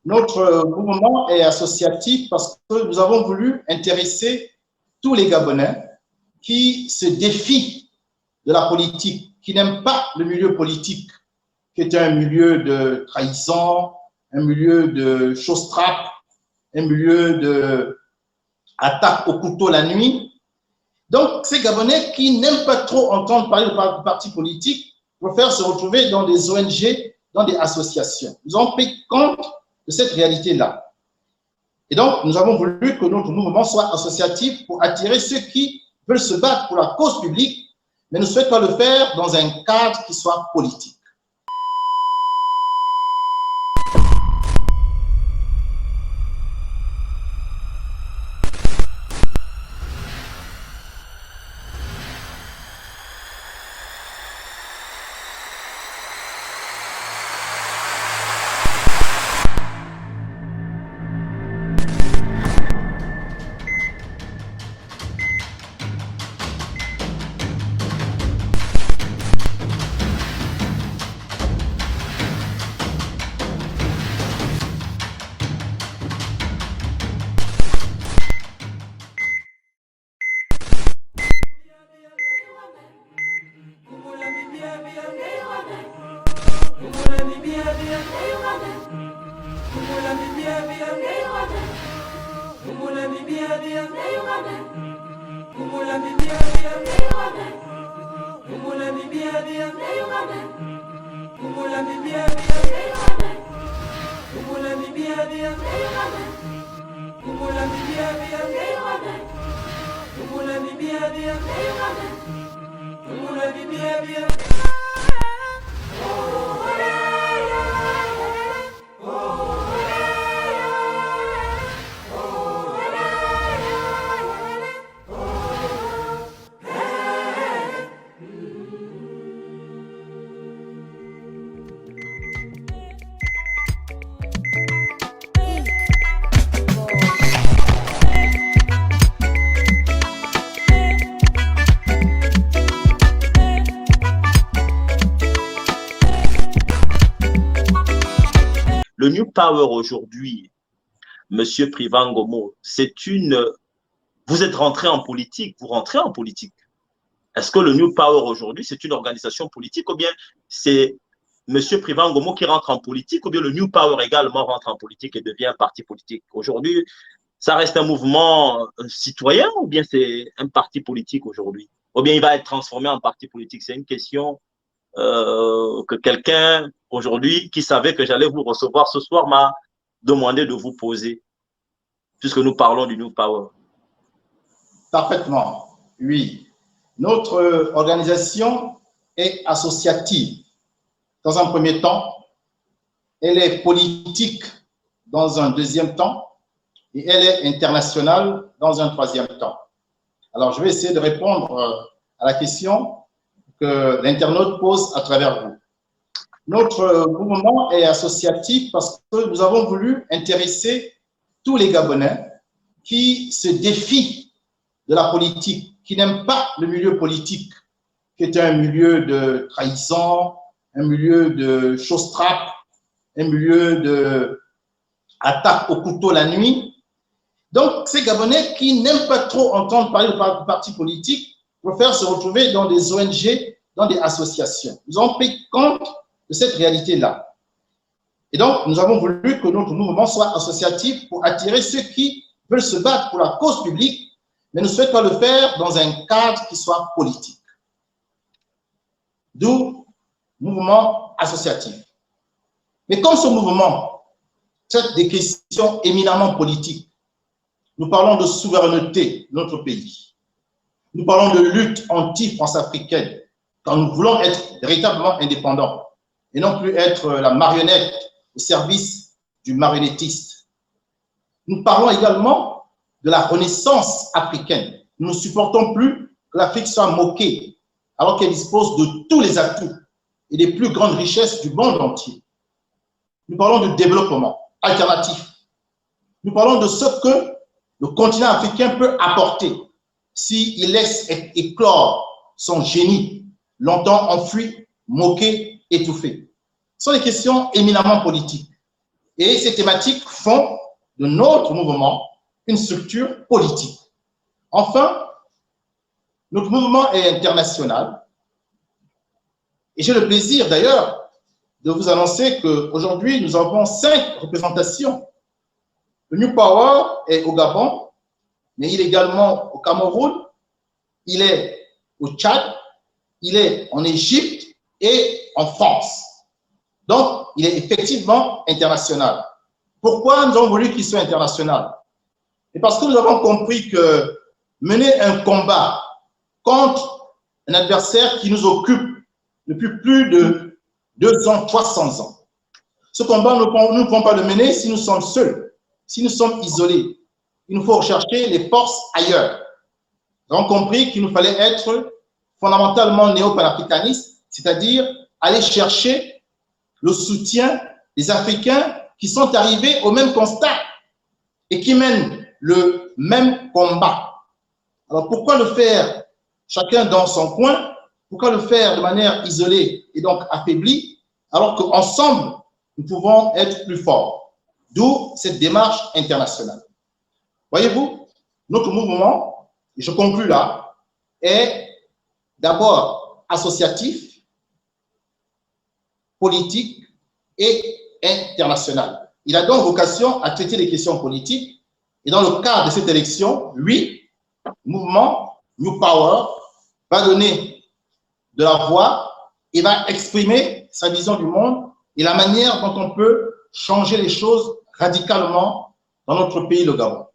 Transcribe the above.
Notre mouvement est associatif parce que nous avons voulu intéresser tous les Gabonais qui se défient de la politique, qui n'aiment pas le milieu politique, qui est un milieu de trahison, un milieu de chose-trappe, un milieu d'attaque au couteau la nuit. Donc, ces Gabonais qui n'aiment pas trop entendre parler de partis politiques préfèrent se retrouver dans des ONG, dans des associations. Nous avons pris compte de cette réalité-là. Et donc, nous avons voulu que notre mouvement soit associatif pour attirer ceux qui veulent se battre pour la cause publique, mais ne souhaitent pas le faire dans un cadre qui soit politique. Le New Power aujourd'hui, Monsieur Privan-Gomo, vous êtes rentré en politique, vous rentrez en politique. Est-ce que le New Power aujourd'hui, c'est une organisation politique ou bien c'est Monsieur Privan-Gomo qui rentre en politique ou bien le New Power également rentre en politique et devient un parti politique? Aujourd'hui, ça reste un mouvement citoyen ou bien c'est un parti politique aujourd'hui? Ou bien il va être transformé en parti politique? C'est une question que quelqu'un aujourd'hui qui savait que j'allais vous recevoir ce soir m'a demandé de vous poser, puisque nous parlons du New Power. Parfaitement, oui. Notre organisation est associative. Dans un premier temps, elle est politique dans un deuxième temps et elle est internationale dans un troisième temps. Alors, je vais essayer de répondre à la question que l'internaute pose à travers vous. Notre mouvement est associatif parce que nous avons voulu intéresser tous les Gabonais qui se défient de la politique, qui n'aiment pas le milieu politique, qui est un milieu de trahison, un milieu de chose-trappe, un milieu d'attaque au couteau la nuit. Donc, ces Gabonais qui n'aiment pas trop entendre parler de partis politiques préfèrent se retrouver dans des ONG, dans des associations. Nous avons pris compte de cette réalité-là. Et donc, nous avons voulu que notre mouvement soit associatif pour attirer ceux qui veulent se battre pour la cause publique, mais ne souhaitent pas le faire dans un cadre qui soit politique. D'où mouvement associatif. Mais comme ce mouvement traite des questions éminemment politiques, nous parlons de souveraineté de notre pays. Nous parlons de lutte anti-France-africaine, quand nous voulons être véritablement indépendants et non plus être la marionnette au service du marionnettiste. Nous parlons également de la renaissance africaine. Nous ne supportons plus que l'Afrique soit moquée alors qu'elle dispose de tous les atouts et des plus grandes richesses du monde entier. Nous parlons de développement alternatif. Nous parlons de ce que le continent africain peut apporter s'il laisse éclore son génie, longtemps enfoui, moqué, étouffé. Ce sont des questions éminemment politiques. Et ces thématiques font de notre mouvement une structure politique. Enfin, notre mouvement est international. Et j'ai le plaisir d'ailleurs de vous annoncer qu'aujourd'hui, nous avons 5 représentations. Le New Power est au Gabon, mais il est également au Cameroun, il est au Tchad, il est en Égypte et en France. Donc, il est effectivement international. Pourquoi nous avons voulu qu'il soit international? C'est parce que nous avons compris que mener un combat contre un adversaire qui nous occupe depuis plus de 200, 300 ans, ce combat, nous ne pouvons pas le mener si nous sommes seuls, si nous sommes isolés. Il nous faut rechercher les forces ailleurs. Nous avons compris qu'il nous fallait être fondamentalement néo-panafricanistes, c'est-à-dire aller chercher le soutien des Africains qui sont arrivés au même constat et qui mènent le même combat. Alors pourquoi le faire chacun dans son coin? Pourquoi le faire de manière isolée et donc affaiblie, alors qu'ensemble, nous pouvons être plus forts? D'où cette démarche internationale. Voyez-vous, notre mouvement, et je conclus là, est d'abord associatif, politique et international. Il a donc vocation à traiter les questions politiques. Et dans le cadre de cette élection, lui, mouvement New Power, va donner de la voix et va exprimer sa vision du monde et la manière dont on peut changer les choses radicalement dans notre pays, le Gabon.